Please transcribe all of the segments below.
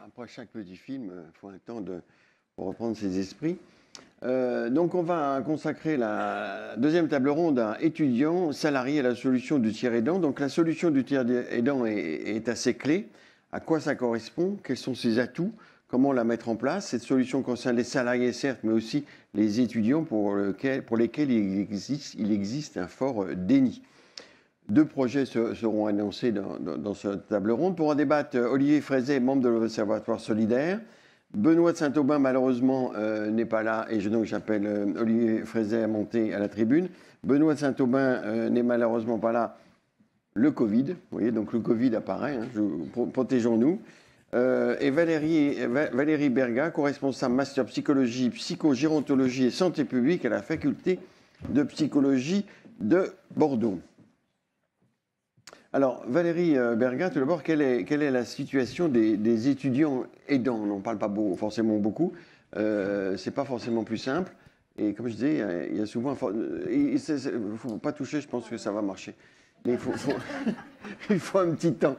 après chaque petit film, il faut un temps pour reprendre ses esprits. Donc on va consacrer la deuxième table ronde à étudiants, salariés à la solution du tiers aidant. Donc la solution du tiers aidant est assez clé. À quoi ça correspond? Quels sont ses atouts? Comment la mettre en place? Cette solution concerne les salariés certes, mais aussi les étudiants pour lesquels il existe un fort déni. 2 projets seront annoncés dans cette table ronde. Pour en débattre, Olivier Frézet, membre de l'Observatoire solidaire. Benoît de Saint-Aubin, malheureusement, n'est pas là et donc j'appelle Olivier Frézet à monter à la tribune. Benoît de Saint-Aubin n'est malheureusement pas là. Le Covid, vous voyez, donc le Covid apparaît, hein, protégeons-nous. Et Valérie Berga, co-responsable master psychologie, psychogérontologie et santé publique à la faculté de psychologie de Bordeaux. Alors, Valérie Berga, tout d'abord, quelle est la situation des étudiants aidants? On n'en parle pas forcément beaucoup. C'est pas forcément plus simple. Et comme je disais, il y a souvent... Il ne faut pas toucher, je pense que ça va marcher. Mais il faut un petit temps.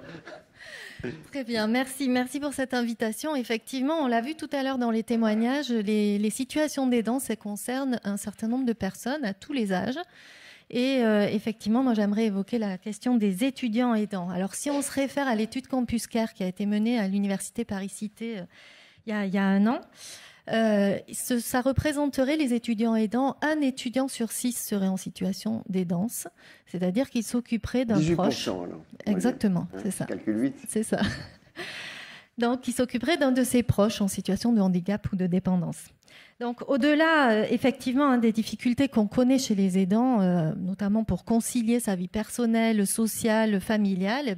Très bien, merci pour cette invitation. Effectivement, on l'a vu tout à l'heure dans les témoignages, les situations d'aidants, ça concerne un certain nombre de personnes à tous les âges. Et effectivement, moi, j'aimerais évoquer la question des étudiants aidants. Alors, si on se réfère à l'étude Campus Care qui a été menée à l'Université Paris-Cité il y a un an, ça représenterait les étudiants aidants. Un étudiant sur 6 serait en situation d'aidance, c'est-à-dire qu'il s'occuperait d'un proche. 18% alors. Exactement, hein, c'est ça. Calcul 8. C'est ça. Donc, il s'occuperait d'un de ses proches en situation de handicap ou de dépendance. Donc, au-delà, effectivement, des difficultés qu'on connaît chez les aidants, notamment pour concilier sa vie personnelle, sociale, familiale,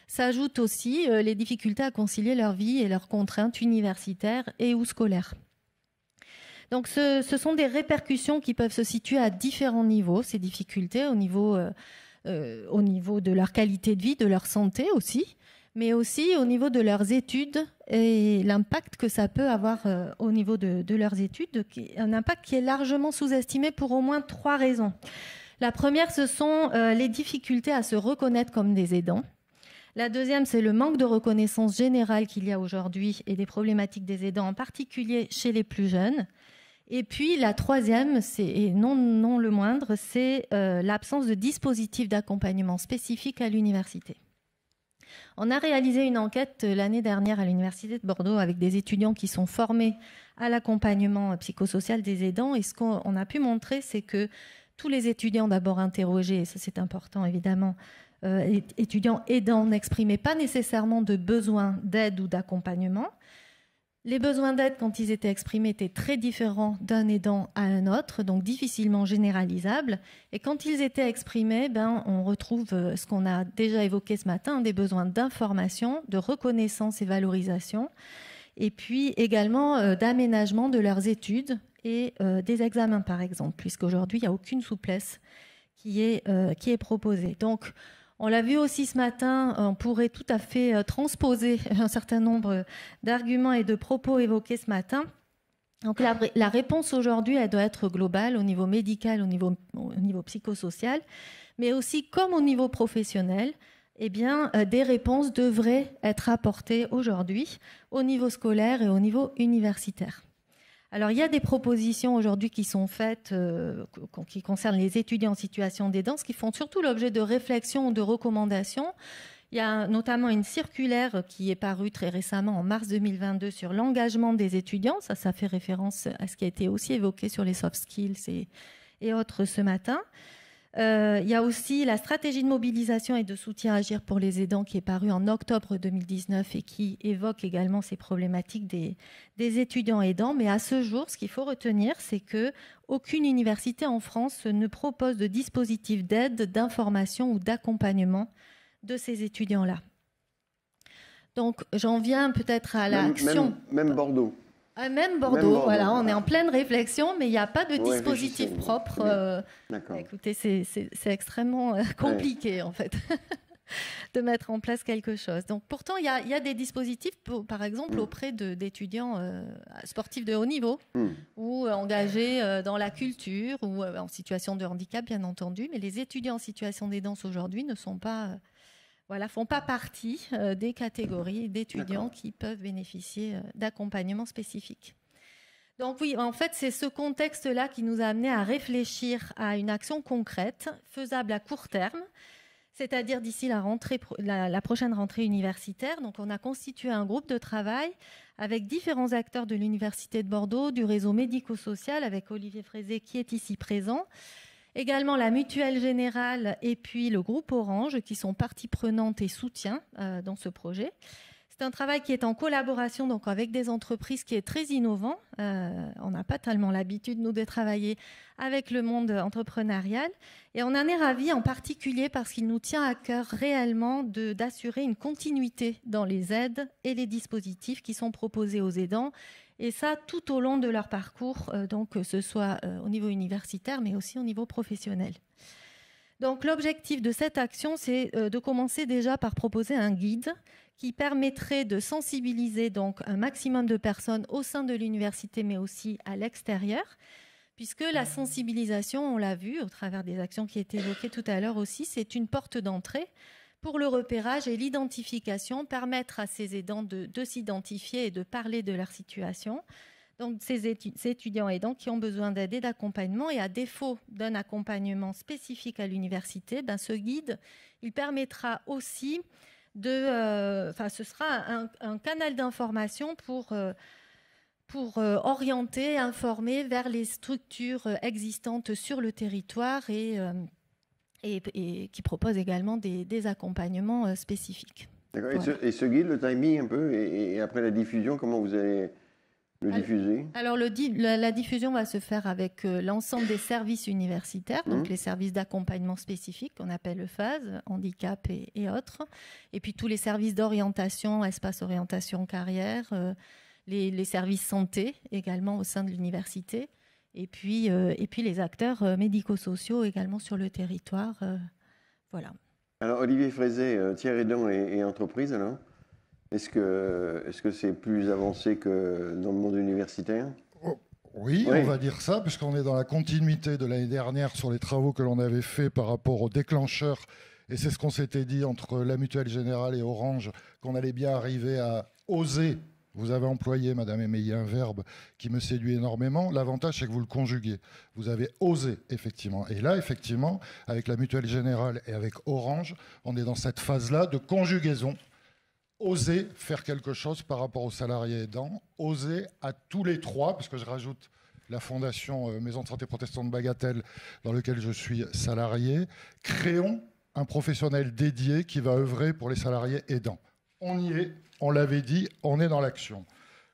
s'ajoutent aussi les difficultés à concilier leur vie et leurs contraintes universitaires et ou scolaires. Donc, ce sont des répercussions qui peuvent se situer à différents niveaux, ces difficultés, au niveau de leur qualité de vie, de leur santé aussi, mais aussi au niveau de leurs études et l'impact que ça peut avoir au niveau de leurs études, un impact qui est largement sous-estimé pour au moins 3 raisons. La première, ce sont les difficultés à se reconnaître comme des aidants. La deuxième, c'est le manque de reconnaissance générale qu'il y a aujourd'hui et des problématiques des aidants, en particulier chez les plus jeunes. Et puis la troisième, et non le moindre, c'est l'absence de dispositifs d'accompagnement spécifiques à l'université. On a réalisé une enquête l'année dernière à l'Université de Bordeaux avec des étudiants qui sont formés à l'accompagnement psychosocial des aidants. Et ce qu'on a pu montrer, c'est que tous les étudiants d'abord interrogés, et ça c'est important évidemment, étudiants aidants n'exprimaient pas nécessairement de besoin d'aide ou d'accompagnement. Les besoins d'aide, quand ils étaient exprimés, étaient très différents d'un aidant à un autre, donc difficilement généralisables. Et quand ils étaient exprimés, on retrouve ce qu'on a déjà évoqué ce matin, des besoins d'information, de reconnaissance et valorisation, et puis également d'aménagement de leurs études et des examens, par exemple, puisqu'aujourd'hui, il n'y a aucune souplesse qui est proposée. Donc, on l'a vu aussi ce matin, on pourrait tout à fait transposer un certain nombre d'arguments et de propos évoqués ce matin. Donc la réponse aujourd'hui, elle doit être globale au niveau médical, au niveau psychosocial, mais aussi comme au niveau professionnel, des réponses devraient être apportées aujourd'hui au niveau scolaire et au niveau universitaire. Alors, il y a des propositions aujourd'hui qui sont faites, qui concernent les étudiants en situation d'aidance, qui font surtout l'objet de réflexions ou de recommandations. Il y a notamment une circulaire qui est parue très récemment, en mars 2022, sur l'engagement des étudiants. Ça fait référence à ce qui a été aussi évoqué sur les soft skills et autres ce matin. Il y a aussi la stratégie de mobilisation et de soutien à agir pour les aidants qui est parue en octobre 2019 et qui évoque également ces problématiques des étudiants aidants. Mais à ce jour, ce qu'il faut retenir, c'est qu'aucune université en France ne propose de dispositif d'aide, d'information ou d'accompagnement de ces étudiants-là. Donc, j'en viens peut-être à l'action. Même Bordeaux. Même Bordeaux, voilà, on est en pleine réflexion, mais il n'y a pas de dispositif propre. Écoutez, c'est extrêmement compliqué, en fait, de mettre en place quelque chose. Donc, pourtant, il y a des dispositifs, par exemple, auprès d'étudiants sportifs de haut niveau, ou engagés dans la culture, ou en situation de handicap, bien entendu. Mais les étudiants en situation d'aidance aujourd'hui ne sont pas voilà, font pas partie des catégories d'étudiants qui peuvent bénéficier d'accompagnement spécifique. Donc oui, en fait, c'est ce contexte-là qui nous a amené à réfléchir à une action concrète, faisable à court terme, c'est-à-dire d'ici la prochaine rentrée universitaire. Donc on a constitué un groupe de travail avec différents acteurs de l'Université de Bordeaux, du réseau médico-social, avec Olivier Frézé qui est ici présent, également la Mutuelle Générale et puis le groupe Orange qui sont parties prenantes et soutien dans ce projet. C'est un travail qui est en collaboration donc avec des entreprises qui est très innovant. On n'a pas tellement l'habitude, nous, de travailler avec le monde entrepreneurial. Et on en est ravis en particulier parce qu'il nous tient à cœur réellement d'assurer une continuité dans les aides et les dispositifs qui sont proposés aux aidants. Et ça, tout au long de leur parcours, donc que ce soit au niveau universitaire, mais aussi au niveau professionnel. Donc l'objectif de cette action, c'est de commencer déjà par proposer un guide qui permettrait de sensibiliser donc un maximum de personnes au sein de l'université, mais aussi à l'extérieur, puisque la sensibilisation, on l'a vu au travers des actions qui étaient évoquées tout à l'heure aussi, c'est une porte d'entrée pour le repérage et l'identification, permettre à ces aidants de s'identifier et de parler de leur situation. Donc ces étudiants aidants qui ont besoin d'aide et d'accompagnement, et à défaut d'un accompagnement spécifique à l'université, ce guide, il permettra aussi ce sera un canal d'information pour orienter, informer vers les structures existantes sur le territoire et qui proposent également des accompagnements spécifiques. D'accord. Voilà. Et ce guide, le timing un peu, et après la diffusion, comment vous allez le diffuser? Alors la diffusion va se faire avec l'ensemble des services universitaires, donc les services d'accompagnement spécifiques qu'on appelle le FAS, handicap et autres, et puis tous les services d'orientation, espace orientation carrière, les services santé également au sein de l'université, et puis les acteurs médico-sociaux également sur le territoire. Voilà. Alors Olivier Frézé, tiers aidant et entreprise, alors est-ce que c'est plus avancé que dans le monde universitaire? Oui, on va dire ça, puisqu'on est dans la continuité de l'année dernière sur les travaux que l'on avait fait par rapport aux déclencheurs. Et c'est ce qu'on s'était dit entre la Mutuelle Générale et Orange, qu'on allait bien arriver à oser. Vous avez employé, Madame Émeillé, un verbe qui me séduit énormément. L'avantage, c'est que vous le conjuguez. Vous avez osé, effectivement. Et là, effectivement, avec la Mutuelle Générale et avec Orange, on est dans cette phase-là de conjugaison. Oser faire quelque chose par rapport aux salariés aidants, oser à tous les trois, parce que je rajoute la fondation Maison de santé protestante Bagatelle, dans laquelle je suis salarié, créons un professionnel dédié qui va œuvrer pour les salariés aidants. On y est, on l'avait dit, on est dans l'action.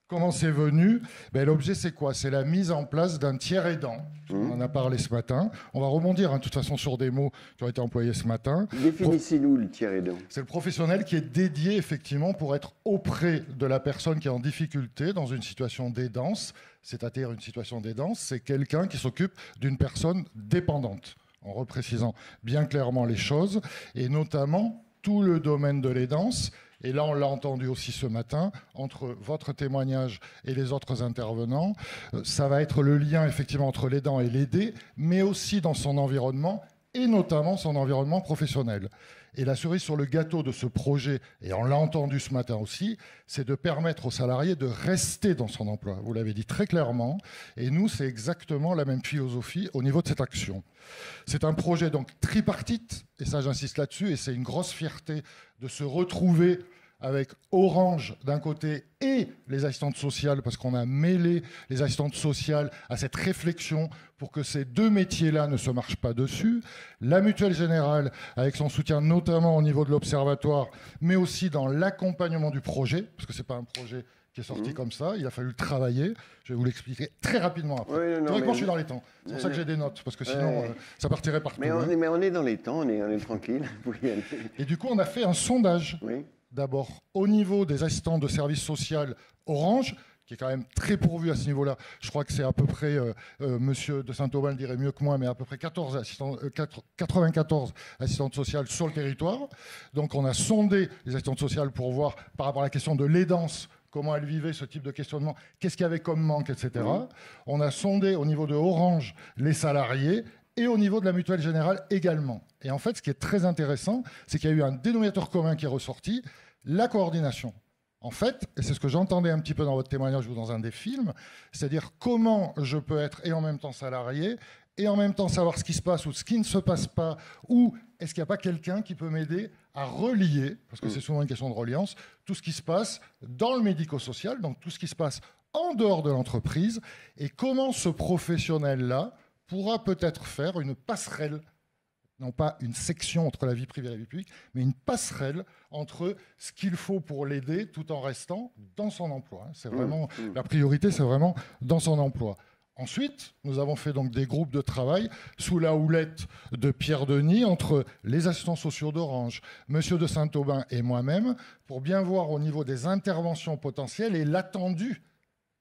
Comment c'est venu? L'objet, c'est quoi? C'est la mise en place d'un tiers aidant. On en a parlé ce matin. On va rebondir, de toute façon, sur des mots qui ont été employés ce matin. Définissez-nous le tiers aidant. C'est le professionnel qui est dédié, effectivement, pour être auprès de la personne qui est en difficulté dans une situation d'aidance. C'est-à-dire une situation d'aidance, c'est quelqu'un qui s'occupe d'une personne dépendante, en reprécisant bien clairement les choses, et notamment tout le domaine de l'aidance. Et là, on l'a entendu aussi ce matin, entre votre témoignage et les autres intervenants, ça va être le lien effectivement entre l'aidant et l'aidé, mais aussi dans son environnement, et notamment son environnement professionnel. Et la cerise sur le gâteau de ce projet, et on l'a entendu ce matin aussi, c'est de permettre aux salariés de rester dans son emploi. Vous l'avez dit très clairement, et nous, c'est exactement la même philosophie au niveau de cette action. C'est un projet donc tripartite, et ça j'insiste là-dessus, et c'est une grosse fierté de se retrouver avec Orange d'un côté et les assistantes sociales, parce qu'on a mêlé les assistantes sociales à cette réflexion pour que ces deux métiers-là ne se marchent pas dessus. La Mutuelle Générale, avec son soutien notamment au niveau de l'Observatoire, mais aussi dans l'accompagnement du projet, parce que ce n'est pas un projet qui est sorti comme ça, il a fallu le travailler. Je vais vous l'expliquer très rapidement après. Oui, moi, je suis dans les temps. C'est pour ça que j'ai des notes, parce que sinon, ça partirait partout. Mais on est dans les temps, on est tranquille. Et du coup, on a fait un sondage. Oui. D'abord, au niveau des assistants de service social Orange, qui est quand même très pourvu à ce niveau-là. Je crois que c'est à peu près, monsieur de Saint-Aubin le dirait mieux que moi, mais à peu près 94 assistantes sociales sur le territoire. Donc on a sondé les assistantes sociales pour voir, par rapport à la question de l'aidance, comment elles vivaient ce type de questionnement, qu'est-ce qu'il y avait comme manque, etc. On a sondé au niveau de Orange les salariés et au niveau de la mutuelle générale également. Et en fait, ce qui est très intéressant, c'est qu'il y a eu un dénominateur commun qui est ressorti, la coordination. En fait, et c'est ce que j'entendais un petit peu dans votre témoignage ou dans un des films, c'est-à-dire comment je peux être et en même temps salarié, et en même temps savoir ce qui se passe ou ce qui ne se passe pas, ou est-ce qu'il n'y a pas quelqu'un qui peut m'aider à relier, parce que c'est souvent une question de reliance, tout ce qui se passe dans le médico-social, donc tout ce qui se passe en dehors de l'entreprise, et comment ce professionnel-là pourra peut-être faire une passerelle, non pas une section entre la vie privée et la vie publique, mais une passerelle entre ce qu'il faut pour l'aider tout en restant dans son emploi. C'est vraiment, la priorité, c'est vraiment dans son emploi. Ensuite, nous avons fait donc des groupes de travail sous la houlette de Pierre Denis entre les assistants sociaux d'Orange, Monsieur de Saint-Aubin et moi-même pour bien voir au niveau des interventions potentielles et l'attendu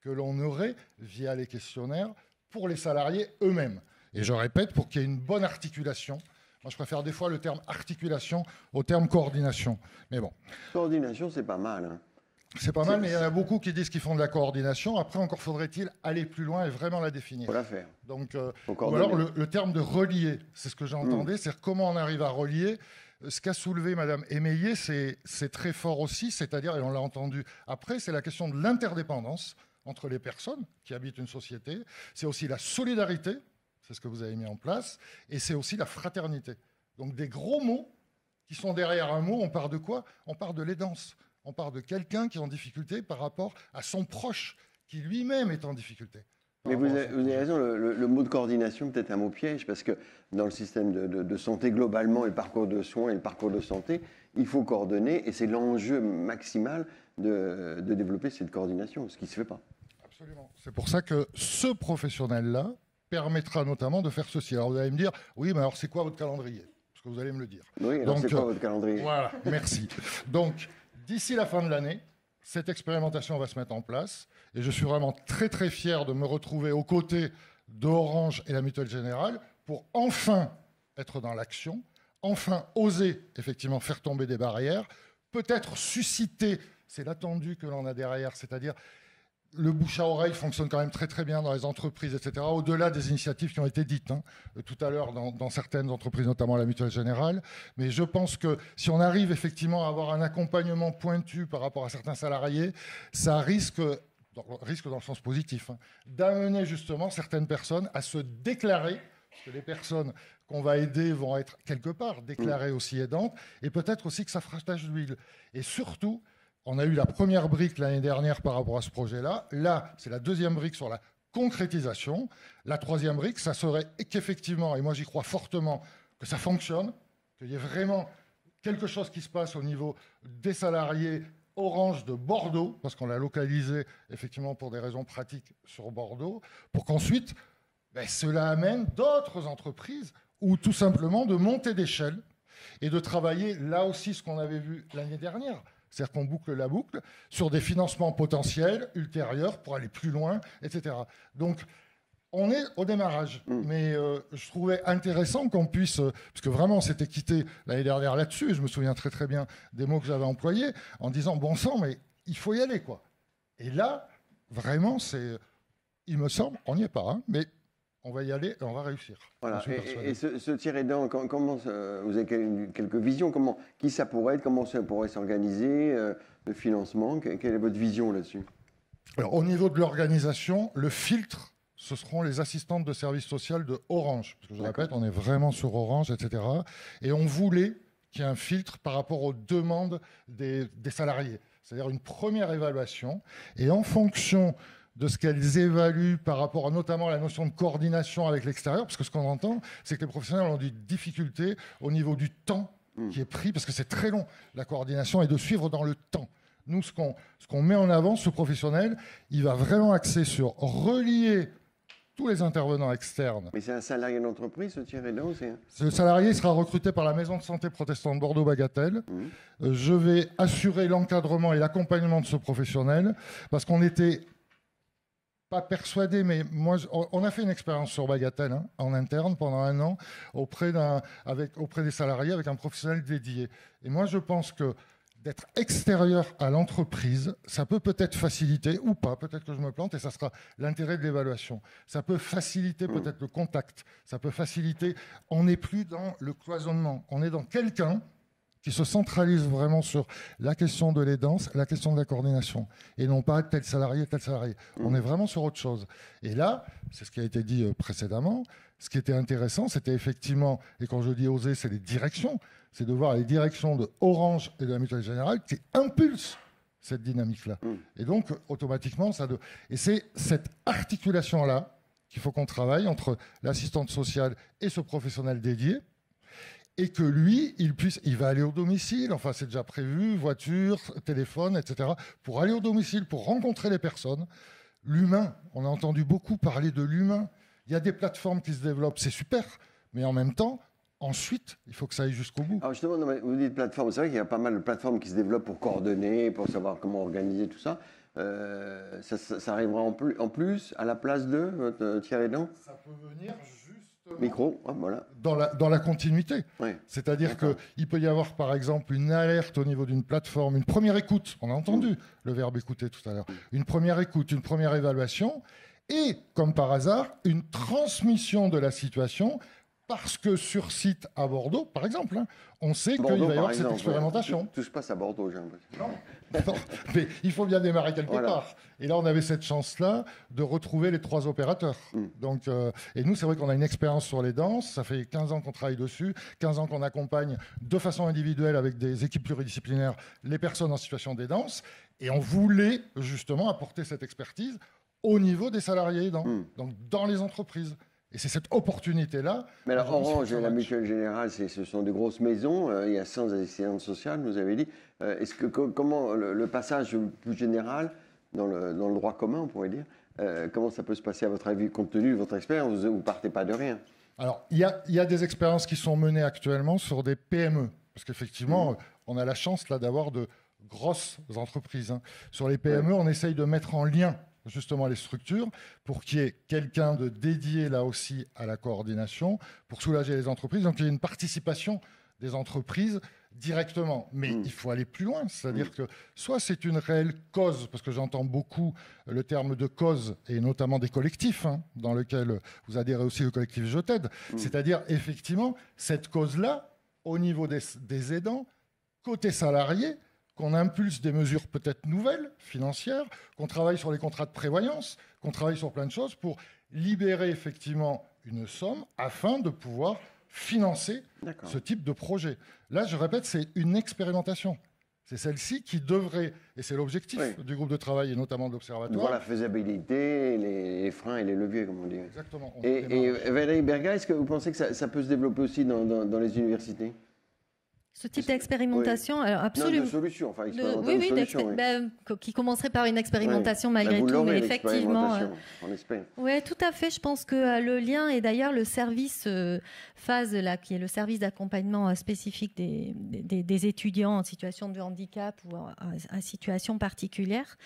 que l'on aurait via les questionnaires pour les salariés eux-mêmes. Et je répète, pour qu'il y ait une bonne articulation. Moi, je préfère des fois le terme articulation au terme coordination. Mais bon. Coordination, c'est pas mal, hein. C'est pas mal, mais il y en a beaucoup qui disent qu'ils font de la coordination. Après, encore faudrait-il aller plus loin et vraiment la définir. Il faut la faire. Donc, ou alors le terme de relier, c'est ce que j'entendais, c'est comment on arrive à relier. Ce qu'a soulevé Madame Émeillé, c'est très fort aussi, c'est-à-dire, et on l'a entendu après, c'est la question de l'interdépendance entre les personnes qui habitent une société. C'est aussi la solidarité, c'est ce que vous avez mis en place, et c'est aussi la fraternité. Donc des gros mots qui sont derrière un mot, on part de quoi? On part de l'aidance. On part de quelqu'un qui est en difficulté par rapport à son proche, qui lui-même est en difficulté. Mais vous avez raison, le mot de coordination peut-être un mot piège, parce que dans le système de santé globalement, et le parcours de soins et le parcours de santé, il faut coordonner, et c'est l'enjeu maximal de développer cette coordination, ce qui ne se fait pas. Absolument. C'est pour ça que ce professionnel-là permettra notamment de faire ceci. Alors vous allez me dire, oui, mais alors c'est quoi votre calendrier? Parce que vous allez me le dire. Oui, alors c'est quoi votre calendrier? Voilà, merci. Donc, d'ici la fin de l'année, cette expérimentation va se mettre en place et je suis vraiment très très fier de me retrouver aux côtés d'Orange et la Mutuelle Générale pour enfin être dans l'action, enfin oser effectivement faire tomber des barrières, peut-être susciter, c'est l'attendu que l'on a derrière, c'est-à-dire le bouche à oreille fonctionne quand même très très bien dans les entreprises, etc., au-delà des initiatives qui ont été dites tout à l'heure dans certaines entreprises, notamment la Mutuelle Générale. Mais je pense que si on arrive effectivement à avoir un accompagnement pointu par rapport à certains salariés, ça risque dans le sens positif, d'amener justement certaines personnes à se déclarer, parce que les personnes qu'on va aider vont être quelque part déclarées aussi aidantes, et peut-être aussi que ça fera tache d'huile. Et surtout, on a eu la première brique l'année dernière par rapport à ce projet-là. Là, c'est la deuxième brique sur la concrétisation. La troisième brique, ça serait qu'effectivement, et moi j'y crois fortement, que ça fonctionne, qu'il y ait vraiment quelque chose qui se passe au niveau des salariés Orange de Bordeaux, parce qu'on l'a localisé effectivement pour des raisons pratiques sur Bordeaux, pour qu'ensuite, cela amène d'autres entreprises ou tout simplement de monter d'échelle et de travailler là aussi ce qu'on avait vu l'année dernière. C'est-à-dire qu'on boucle la boucle sur des financements potentiels ultérieurs pour aller plus loin, etc. Donc, on est au démarrage. Mais je trouvais intéressant qu'on puisse, parce que vraiment, on s'était quitté l'année dernière là-dessus, et je me souviens très très bien des mots que j'avais employés, en disant, bon sang, mais il faut y aller, quoi. Et là, vraiment, il me semble, on n'y est pas, mais on va y aller et on va réussir. Voilà. Et ce tiers aidant, comment vous avez quelques visions, qui ça pourrait être, comment ça pourrait s'organiser, le financement, quelle est votre vision là-dessus? Alors, au niveau de l'organisation, le filtre, ce seront les assistantes de service social de Orange. Parce que je répète, on est vraiment sur Orange, etc. Et on voulait qu'il y ait un filtre par rapport aux demandes des salariés. C'est-à-dire une première évaluation. Et en fonction de ce qu'elles évaluent par rapport à notamment la notion de coordination avec l'extérieur, parce que ce qu'on entend, c'est que les professionnels ont des difficultés au niveau du temps qui est pris, parce que c'est très long, la coordination, et de suivre dans le temps. Nous, ce qu'on met en avant, ce professionnel, il va vraiment axer sur relier tous les intervenants externes. Mais c'est un salarié d'entreprise, ce tiers aidant? Ce salarié sera recruté par la Maison de santé protestante Bordeaux-Bagatelle. Je vais assurer l'encadrement et l'accompagnement de ce professionnel, parce qu'on était pas persuadé, mais moi, on a fait une expérience sur Bagatelle en interne pendant 1 an auprès des salariés avec un professionnel dédié. Et moi, je pense que d'être extérieur à l'entreprise, ça peut peut-être faciliter, ou pas, peut-être que je me plante, et ça sera l'intérêt de l'évaluation. Ça peut faciliter peut-être le contact, ça peut faciliter, on n'est plus dans le cloisonnement, on est dans quelqu'un qui se centralise vraiment sur la question de l'aidance, la question de la coordination, et non pas tel salarié, tel salarié. On est vraiment sur autre chose. Et là, c'est ce qui a été dit précédemment, ce qui était intéressant, c'était effectivement, et quand je dis oser, c'est les directions, c'est de voir les directions de Orange et de la Mutuelle Générale qui impulsent cette dynamique-là. Et donc, automatiquement, et c'est cette articulation-là qu'il faut qu'on travaille entre l'assistante sociale et ce professionnel dédié, et que lui, il va aller au domicile, enfin c'est déjà prévu, voiture, téléphone, etc., pour aller au domicile, pour rencontrer les personnes. L'humain, on a entendu beaucoup parler de l'humain. Il y a des plateformes qui se développent, c'est super, mais en même temps, ensuite, il faut que ça aille jusqu'au bout. Alors justement, vous dites plateforme, c'est vrai qu'il y a pas mal de plateformes qui se développent pour coordonner, pour savoir comment organiser tout ça. Ça arrivera en plus à la place de votre tiers aidant? Ça peut venir justement micro, voilà. Dans la continuité. Oui. C'est-à-dire qu'il peut y avoir par exemple une alerte au niveau d'une plateforme, une première écoute, on a entendu le verbe écouter tout à l'heure, une première écoute, une première évaluation, et comme par hasard, une transmission de la situation. Parce que sur site à Bordeaux, par exemple, on sait qu'il va y avoir cette expérimentation. Tout se passe à Bordeaux, j'ai l'impression. Non, mais il faut bien démarrer quelque part. Et là, on avait cette chance-là de retrouver les 3 opérateurs. Donc, et nous, c'est vrai qu'on a une expérience sur les danses. Ça fait 15 ans qu'on travaille dessus, 15 ans qu'on accompagne de façon individuelle avec des équipes pluridisciplinaires les personnes en situation d'aidance. Et on voulait justement apporter cette expertise au niveau des salariés aidants, donc dans les entreprises. Et c'est cette opportunité-là. Mais alors, Orange et la Mutuelle Générale, ce sont de grosses maisons. Il y a 100 assistantes sociales, vous avez dit. Comment le passage plus général, dans le droit commun, on pourrait dire, comment ça peut se passer à votre avis, compte tenu de votre expérience? Vous ne partez pas de rien. Alors, il y a des expériences qui sont menées actuellement sur des PME. Parce qu'effectivement, on a la chance là d'avoir de grosses entreprises. Sur les PME, on essaye de mettre en lien justement les structures, pour qu'il y ait quelqu'un de dédié là aussi à la coordination, pour soulager les entreprises. Donc il y a une participation des entreprises directement. Mais il faut aller plus loin, c'est-à-dire que soit c'est une réelle cause, parce que j'entends beaucoup le terme de cause, et notamment des collectifs, dans lequel vous adhérez aussi le collectif Je t'aide, c'est-à-dire effectivement cette cause-là, au niveau des aidants, côté salarié, qu'on impulse des mesures peut-être nouvelles, financières, qu'on travaille sur les contrats de prévoyance, qu'on travaille sur plein de choses pour libérer effectivement une somme afin de pouvoir financer ce type de projet. Là, je répète, c'est une expérimentation. C'est celle-ci qui devrait, et c'est l'objectif du groupe de travail et notamment de l'Observatoire. Voir la faisabilité, les freins et les leviers, comme on dit. Exactement. Et Valérie Berga, est-ce que vous pensez que ça peut se développer aussi dans les universités? Ce type d'expérimentation, alors absolument. Non, de solution, enfin, qui commencerait par une expérimentation malgré tout, mais effectivement. On espère. Oui, tout à fait. Je pense que le lien, et d'ailleurs le service phase là, qui est le service d'accompagnement spécifique des étudiants en situation de handicap ou en situation particulière,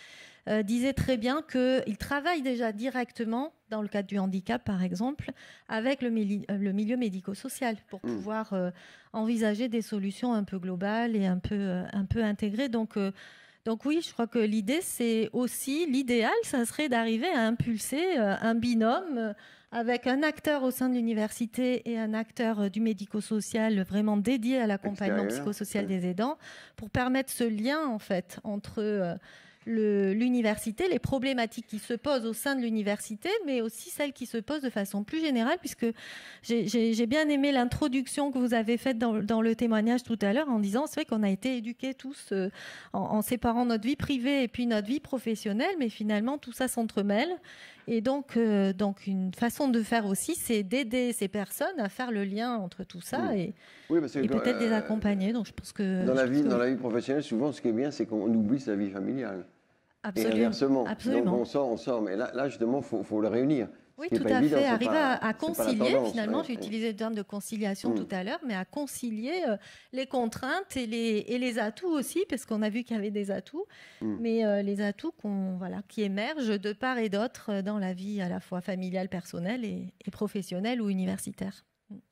disait très bien qu'il travaille déjà directement, dans le cadre du handicap par exemple, avec le milieu médico-social pour pouvoir envisager des solutions un peu globales et un peu intégrées. Donc oui, je crois que l'idée, c'est aussi, l'idéal, ça serait d'arriver à impulser un binôme avec un acteur au sein de l'université et un acteur du médico-social vraiment dédié à l'accompagnement psychosocial des aidants, pour permettre ce lien en fait entre l'université, les problématiques qui se posent au sein de l'université, mais aussi celles qui se posent de façon plus générale, puisque j'ai bien aimé l'introduction que vous avez faite dans le témoignage tout à l'heure, en disant, c'est vrai qu'on a été éduqués tous en séparant notre vie privée et puis notre vie professionnelle, mais finalement tout ça s'entremêle. Et donc une façon de faire aussi, c'est d'aider ces personnes à faire le lien entre tout ça et peut-être les accompagner. Donc je pense que dans la vie professionnelle, souvent, ce qui est bien, c'est qu'on oublie sa vie familiale. Absolument. Et inversement. Absolument. Donc on sort. Mais là justement, faut le réunir. Oui, tout à fait. Arriver à concilier, finalement, j'ai utilisé le terme de conciliation tout à l'heure, mais à concilier les contraintes et les atouts aussi, parce qu'on a vu qu'il y avait des atouts, mais les atouts qui émergent de part et d'autre dans la vie à la fois familiale, personnelle et professionnelle ou universitaire.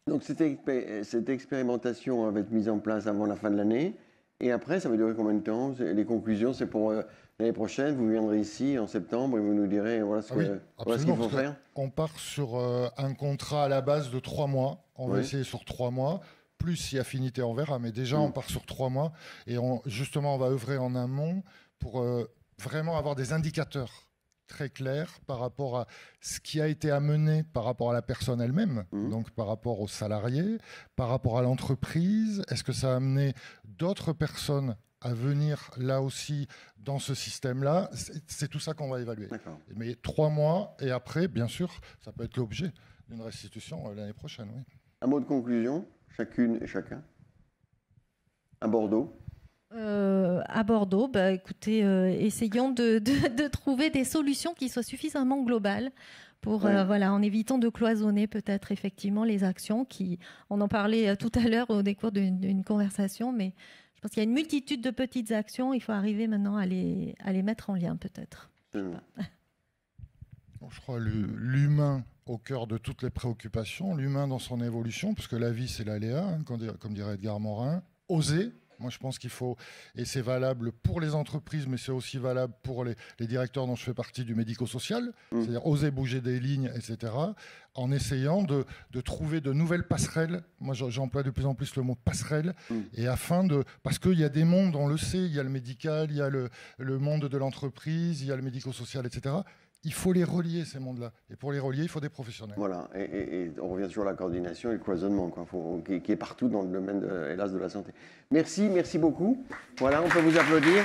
Donc cette expérimentation va être mise en place avant la fin de l'année. Et après, ça va durer combien de temps? Les conclusions, c'est pour l'année prochaine. Vous viendrez ici en septembre et vous nous direz voilà ce qu'il faut faire. On part sur un contrat à la base de 3 mois. On va essayer sur 3 mois. Plus si affinité, on verra. Mais déjà, on part sur 3 mois. Et justement, on va œuvrer en amont pour vraiment avoir des indicateurs très clair par rapport à ce qui a été amené par rapport à la personne elle-même, donc par rapport aux salariés, par rapport à l'entreprise. Est-ce que ça a amené d'autres personnes à venir là aussi dans ce système-là? C'est tout ça qu'on va évaluer. Mais 3 mois et après, bien sûr, ça peut être l'objet d'une restitution l'année prochaine. Oui. Un mot de conclusion, chacune et chacun. À Bordeaux. À Bordeaux, écoutez, essayons de trouver des solutions qui soient suffisamment globales pour, en évitant de cloisonner peut-être effectivement les actions. On en parlait tout à l'heure au décours d'une conversation, mais je pense qu'il y a une multitude de petites actions. Il faut arriver maintenant à les mettre en lien peut-être. Je crois l'humain au cœur de toutes les préoccupations, l'humain dans son évolution, parce que la vie c'est l'aléa, hein, comme dirait Edgar Morin. Oser. Moi, je pense qu'il faut, et c'est valable pour les entreprises, mais c'est aussi valable pour les directeurs dont je fais partie du médico-social, c'est-à-dire oser bouger des lignes, etc., en essayant de trouver de nouvelles passerelles. Moi, j'emploie de plus en plus le mot passerelle, et parce qu'il y a des mondes, on le sait, il y a le médical, il y a le monde de l'entreprise, il y a le médico-social, etc., il faut les relier, ces mondes-là. Et pour les relier, il faut des professionnels. Voilà, et on revient toujours à la coordination et le cloisonnement, qui est partout dans le domaine, hélas, de la santé. Merci beaucoup. Voilà, on peut vous applaudir.